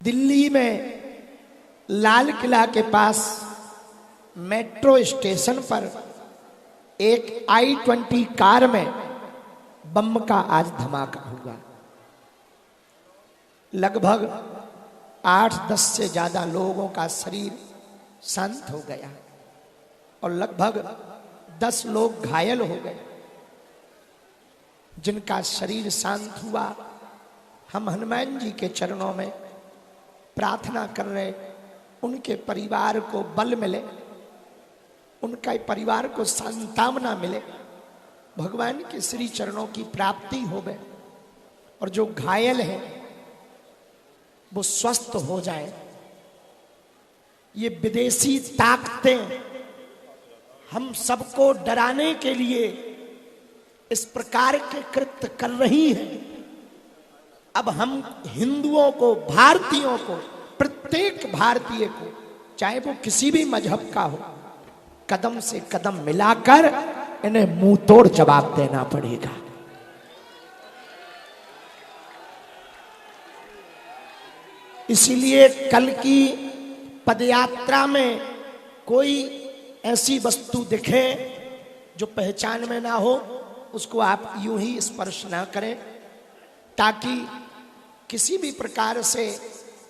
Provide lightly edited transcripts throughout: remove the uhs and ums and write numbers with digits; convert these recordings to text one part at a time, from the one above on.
दिल्ली में लाल किला के पास metro station पर एक I-20 कार में बम का आज धमाका हुआ। लगभग 8-10 से ज्यादा लोगों का शरीर शांत हो गया और लगभग 10 लोग घायल हो गए। जिनका शरीर शांत हुआ, हम हनुमान जी के चरणों में प्रार्थना कर रहे, उनके परिवार को बल मिले, उनका परिवार को सांत्वना मिले, भगवान के श्री चरणों की प्राप्ति होवे और जो घायल है वो स्वस्थ हो जाए। ये विदेशी ताकतें हम सबको डराने के लिए इस प्रकार के कृत्य कर रही हैं। अब हम हिंदुओं को, भारतीयों को, प्रत्येक भारतीय को, चाहे वो किसी भी मजहब का हो, कदम से कदम मिलाकर इन्हें मुंह तोड़ जवाब देना पड़ेगा। इसीलिए कल की पदयात्रा में कोई ऐसी वस्तु दिखे जो पहचान में ना हो, उसको आप यूं ही स्पर्श ना करें, ताकि किसी भी प्रकार से,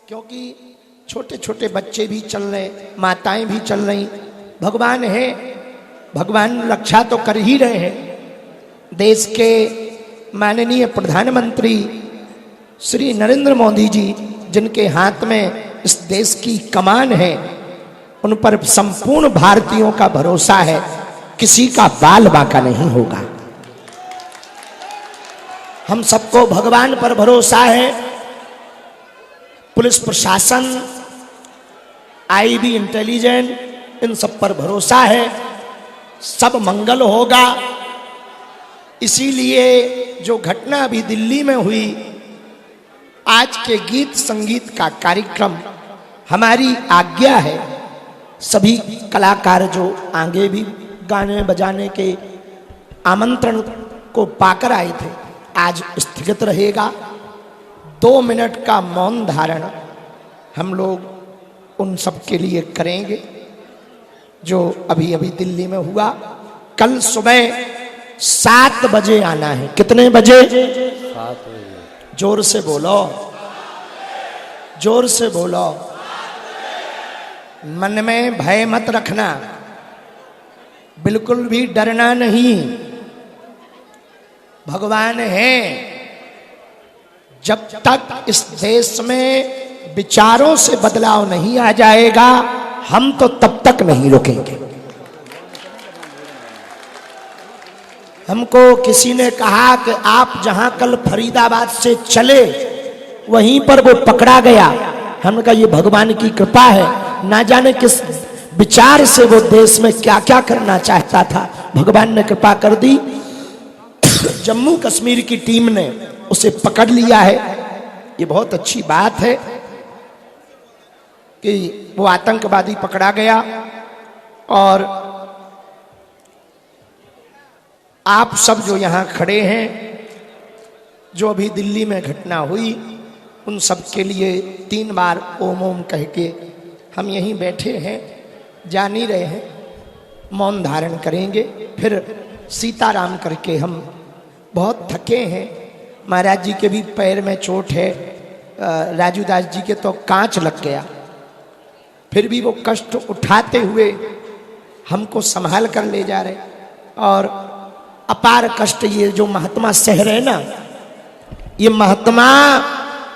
क्योंकि छोटे छोटे बच्चे भी चल रहे, माताएं भी चल रही, भगवान है, भगवान रक्षा तो कर ही रहे हैं। देश के माननीय प्रधानमंत्री श्री नरेंद्र मोदी जी, जिनके हाथ में इस देश की कमान है, उन पर संपूर्ण भारतीयों का भरोसा है, किसी का बाल बांका नहीं होगा। हम सबको भगवान पर भरोसा है, पुलिस प्रशासन, IB इंटेलिजेंस, इन सब पर भरोसा है, सब मंगल होगा। इसीलिए जो घटना अभी दिल्ली में हुई, आज के गीत संगीत का कार्यक्रम हमारी आज्ञा है। सभी कलाकार जो आगे भी गाने बजाने के आमंत्रण को पाकर आए थे, आज स्थगित रहेगा। 2 मिनट का मौन धारण हम लोग उन सब के लिए करेंगे जो अभी अभी दिल्ली में हुआ। कल सुबह 7 बजे आना है। कितने बजे? 7 बजे। जोर से बोलो, जोर से बोलो। मन में भय मत रखना, बिल्कुल भी डरना नहीं। भगवान है। जब तक इस देश में विचारों से बदलाव नहीं आ जाएगा, हम तो तब तक नहीं रुकेंगे। हमको किसी ने कहा कि आप जहां कल फरीदाबाद से चले वहीं पर वो पकड़ा गया। हमने कहा ये भगवान की कृपा है, ना जाने किस विचार से वो देश में क्या क्या करना चाहता था, भगवान ने कृपा कर दी। जम्मू कश्मीर की टीम ने उसे पकड़ लिया है। ये बहुत अच्छी बात है कि वो आतंकवादी पकड़ा गया। और आप सब जो यहाँ खड़े हैं, जो अभी दिल्ली में घटना हुई, उन सब के लिए 3 बार ओम ओम कह के हम यहीं बैठे हैं, जान ही रहे हैं। मौन धारण करेंगे, फिर सीताराम करके। हम बहुत थके हैं, महाराज जी के भी पैर में चोट है, राजू दास जी के तो कांच लग गया, फिर भी वो कष्ट उठाते हुए हमको संभाल कर ले जा रहे। और अपार कष्ट ये जो महात्मा सह रहे ना, ये महात्मा,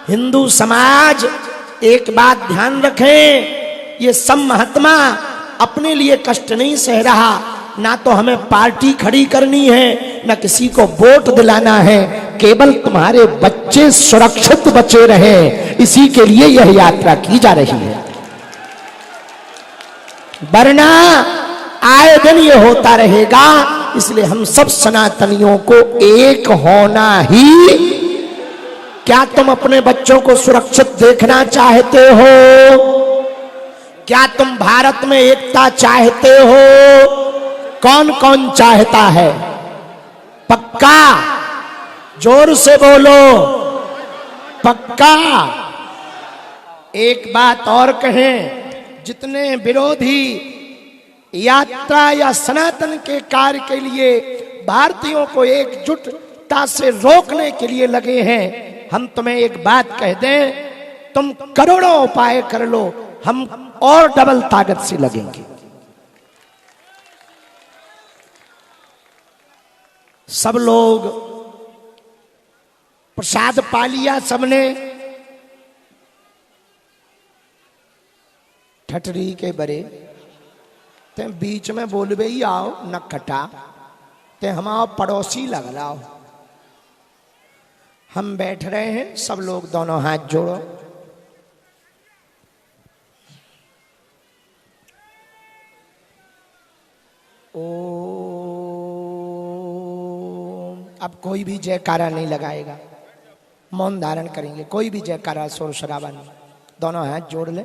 हिंदू समाज एक बात ध्यान रखें, ये सब महात्मा अपने लिए कष्ट नहीं सह रहा। ना तो हमें पार्टी खड़ी करनी है, ना किसी को वोट दिलाना है, केवल तुम्हारे बच्चे सुरक्षित बचे रहे, इसी के लिए यह यात्रा की जा रही है। वरना आए दिन ये होता रहेगा। इसलिए हम सब सनातनियों को एक होना ही। क्या तुम अपने बच्चों को सुरक्षित देखना चाहते हो? क्या तुम भारत में एकता चाहते हो? कौन कौन चाहता है? पक्का? जोर से बोलो, पक्का? एक बात और कहें, जितने विरोधी यात्रा या सनातन के कार्य के लिए भारतीयों को एकजुटता से रोकने के लिए लगे हैं, हम तुम्हें एक बात कह दें, तुम करोड़ों उपाय कर लो, हम और डबल ताकत से लगेंगे। सब लोग प्रसाद पा लिया, सबने ठटरी के बरे ते बीच में बोलबे ही आओ न कटा ते हमारा पड़ोसी लग रहा। हम बैठ रहे हैं, सब लोग दोनों हाथ जोड़ो। अब कोई भी जयकारा नहीं लगाएगा, मौन धारण करेंगे, कोई भी जयकारा शोर शराबा नहीं, दोनों हाथ जोड़ ले।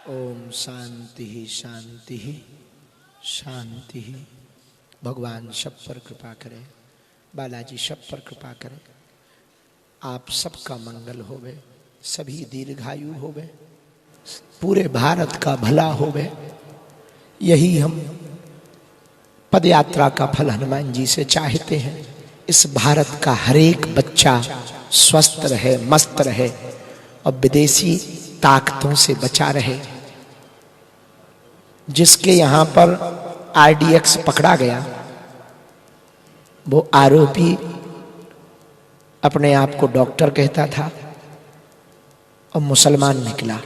ओम शांति शांति शांति। भगवान सब पर कृपा करें, बालाजी सब पर कृपा करें, आप सबका मंगल होवे, सभी दीर्घायु होवे, पूरे भारत का भला होवे। यही हम पदयात्रा का फल हनुमान जी से चाहते हैं। इस भारत का हर एक बच्चा स्वस्थ रहे, मस्त रहे और विदेशी ताकतों से बचा रहे। जिसके यहाँ पर आरडीएक्स पकड़ा गया, वो आरोपी अपने आप को डॉक्टर कहता था और मुसलमान निकला।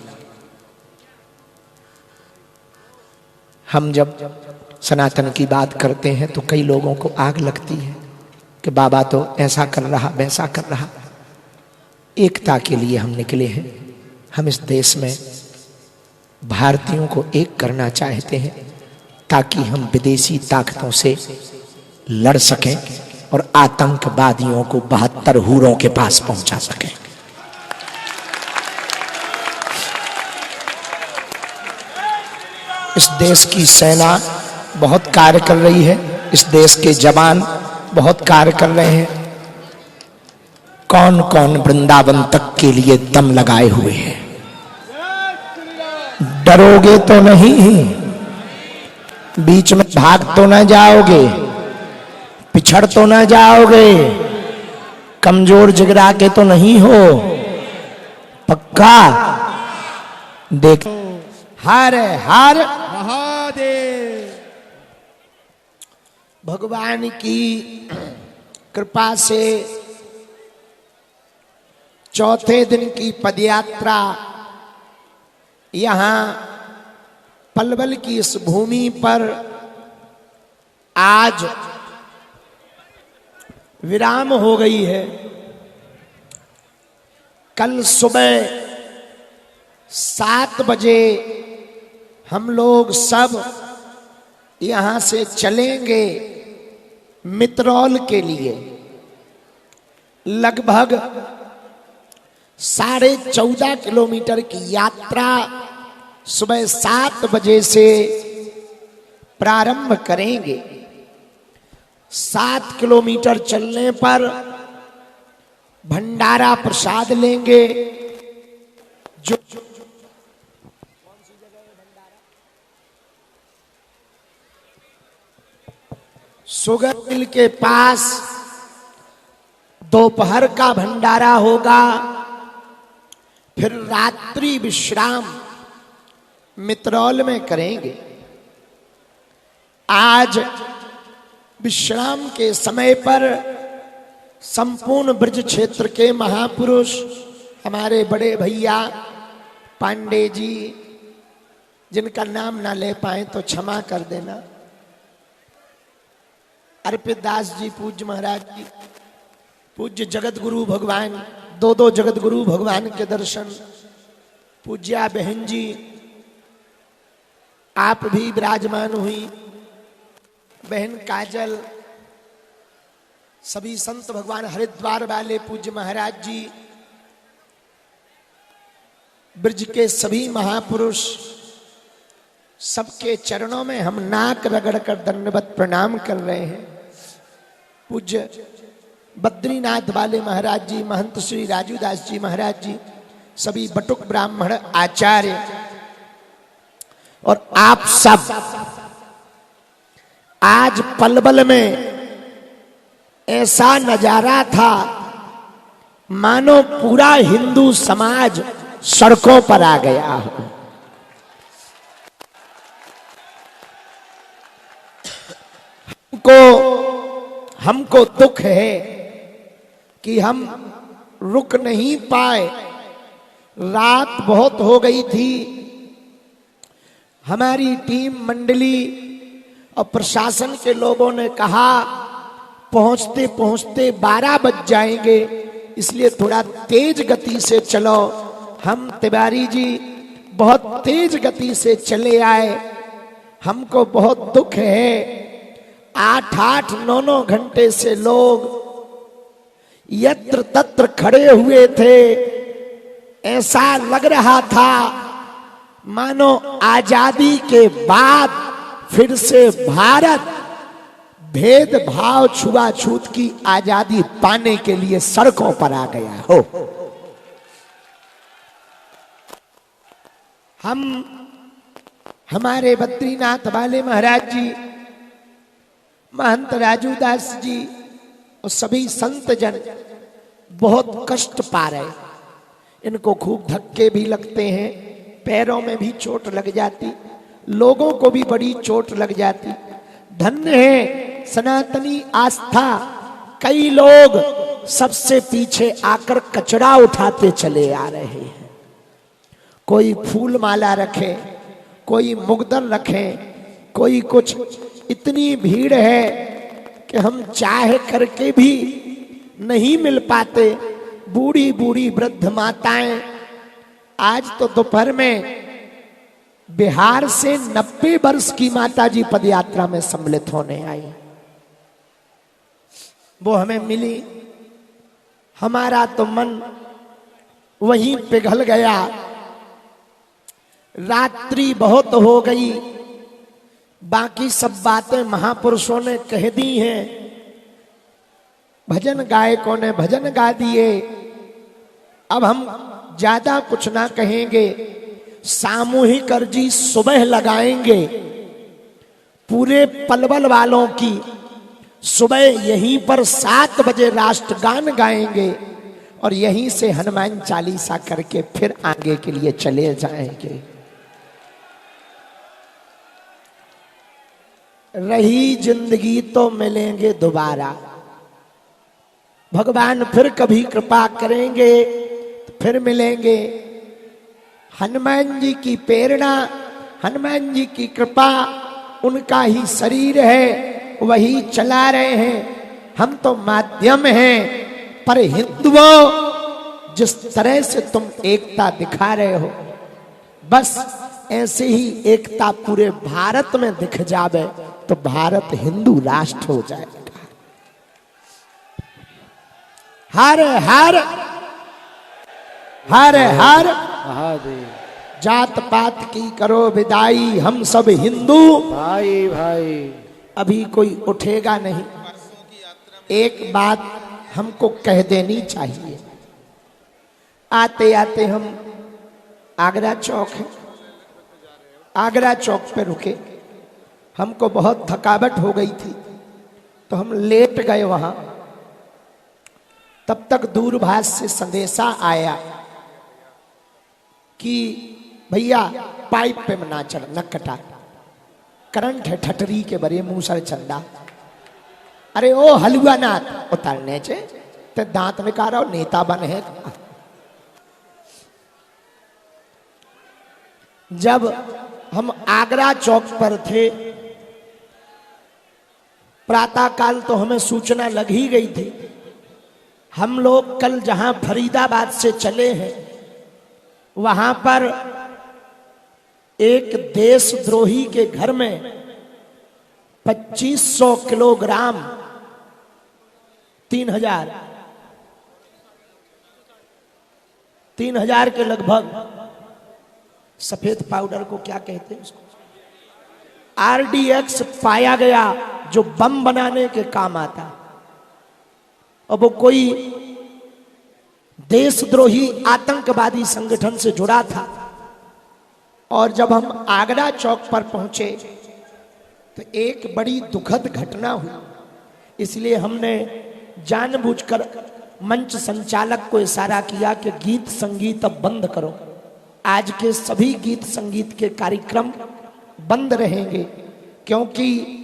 हम जब सनातन की बात करते हैं तो कई लोगों को आग लगती है कि बाबा तो ऐसा कर रहा, वैसा कर रहा। एकता के लिए हम निकले हैं। हम इस देश में भारतीयों को एक करना चाहते हैं ताकि हम विदेशी ताकतों से लड़ सकें और आतंकवादियों को 72 हूरों के पास पहुंचा सकें। इस देश की सेना बहुत कार्य कर रही है, इस देश के जवान बहुत कार्य कर रहे हैं। कौन कौन वृंदावन तक के लिए दम लगाए हुए हैं। डरोगे तो नहीं, बीच में भाग तो ना जाओगे, पिछड़ तो ना जाओगे, कमजोर जिगरा के तो नहीं हो, पक्का। देख, हर हर महादेव। भगवान की कृपा से चौथे दिन की पदयात्रा यहाँ पलवल की इस भूमि पर आज विराम हो गई है। कल सुबह 7 बजे हम लोग सब यहाँ से चलेंगे मित्रौल के लिए लगभग 14.5 किलोमीटर की यात्रा सुबह 7 बजे से प्रारंभ करेंगे। 7 किलोमीटर चलने पर भंडारा प्रसाद लेंगे। जो शुगर मिल के पास दोपहर का भंडारा होगा। फिर रात्रि विश्राम मित्रौल में करेंगे। आज विश्राम के समय पर संपूर्ण ब्रज क्षेत्र के महापुरुष हमारे बड़े भैया पांडे जी, जिनका नाम ना ले पाए तो क्षमा कर देना, अर्पित दास जी, पूज्य महाराज जी, पूज्य जगत गुरु भगवान, दो जगत गुरु भगवान के दर्शन, पूज्या बहन जी आप भी विराजमान हुई, बहन काजल, सभी संत भगवान हरिद्वार वाले पूज्य महाराज जी, ब्रज के सभी महापुरुष, सबके चरणों में हम नाक रगड़कर दंडवत प्रणाम कर रहे हैं। पूज्य बद्रीनाथ वाले महाराज जी, महंत श्री राजूदास जी महाराज जी, सभी बटुक ब्राह्मण आचार्य और आप सब आज पलवल में ऐसा नजारा था मानो पूरा हिंदू समाज सड़कों पर आ गया हो। हमको दुख है कि हम रुक नहीं पाए, रात बहुत हो गई थी। हमारी टीम मंडली और प्रशासन के लोगों ने कहा पहुंचते पहुंचते 12 बज जाएंगे, इसलिए थोड़ा तेज गति से चलो। हम तिवारी जी बहुत तेज गति से चले आए। हमको बहुत दुख है, 8-8, 9-9 घंटे से लोग यत्र तत्र खड़े हुए थे। ऐसा लग रहा था मानो आजादी के बाद फिर से भारत भेदभाव छुआछूत की आजादी पाने के लिए सड़कों पर आ गया हो। हम हमारे बद्रीनाथ वाले महाराज जी, महंत राजूदास जी और सभी संत जन बहुत कष्ट पा रहे। इनको खूब धक्के भी लगते हैं, पैरों में भी चोट लग जाती, लोगों को भी बड़ी चोट लग जाती। धन्य है सनातनी आस्था, कई लोग सबसे पीछे आकर कचरा उठाते चले आ रहे हैं। कोई फूल माला रखे, कोई मुगदर रखे, कोई कुछ। इतनी भीड़ है कि हम चाह करके भी नहीं मिल पाते। बूढ़ी बूढ़ी वृद्ध माताएं, आज तो दोपहर में बिहार से 90 वर्ष की माताजी पदयात्रा में सम्मिलित होने आई, वो हमें मिली। हमारा तो मन वहीं पिघल गया। रात्रि बहुत हो गई, बाकी सब बातें महापुरुषों ने कह दी हैं, भजन गायकों ने भजन गा दिए। अब हम ज्यादा कुछ ना कहेंगे। सामूहिक अर्जी सुबह लगाएंगे पूरे पलवल वालों की। सुबह यहीं पर 7 बजे राष्ट्रगान गाएंगे और यहीं से हनुमान चालीसा करके फिर आगे के लिए चले जाएंगे। रही जिंदगी तो मिलेंगे दोबारा, भगवान फिर कभी कृपा करेंगे तो फिर मिलेंगे। हनुमान जी की प्रेरणा, हनुमान जी की कृपा, उनका ही शरीर है, वही चला रहे हैं। हम तो माध्यम हैं। पर हिंदुओं, जिस तरह से तुम एकता दिखा रहे हो, बस ऐसे ही एकता पूरे भारत में दिख जावे तो भारत हिंदू राष्ट्र हो जाएगा। हर हर हर हर महादेव। जात पात की करो विदाई, हम सब हिंदू भाई भाई। अभी कोई उठेगा नहीं। एक बात हमको कह देनी चाहिए। आते आते हम आगरा चौक है, आगरा चौक पे रुके। हमको बहुत थकावट हो गई थी तो हम लेट गए वहां। तब तक दूरभाष से संदेशा आया कि भैया पाइप पे ना चढ़, न कटा, करंट है ठटरी के बरे मूसर चंदा। अरे ओ हलुआ नाथ उतारने चे ते दांत में कारो नेता बन है। जब हम आगरा चौक पर थे, प्रातः काल तो हमें सूचना लग ही गई थी। हम लोग कल जहां फरीदाबाद से चले हैं वहां पर एक देशद्रोही के घर में 2500 किलोग्राम 3000 के लगभग सफेद पाउडर को क्या कहते हैं उसको, RDX पाया गया जो बम बनाने के काम आता। और वो कोई देशद्रोही आतंकवादी संगठन से जुड़ा था। और जब हम आगरा चौक पर पहुंचे तो एक बड़ी दुखद घटना हुई। इसलिए हमने जानबूझकर मंच संचालक को इशारा किया कि गीत संगीत अब बंद करो। आज के सभी गीत संगीत के कार्यक्रम बंद रहेंगे, क्योंकि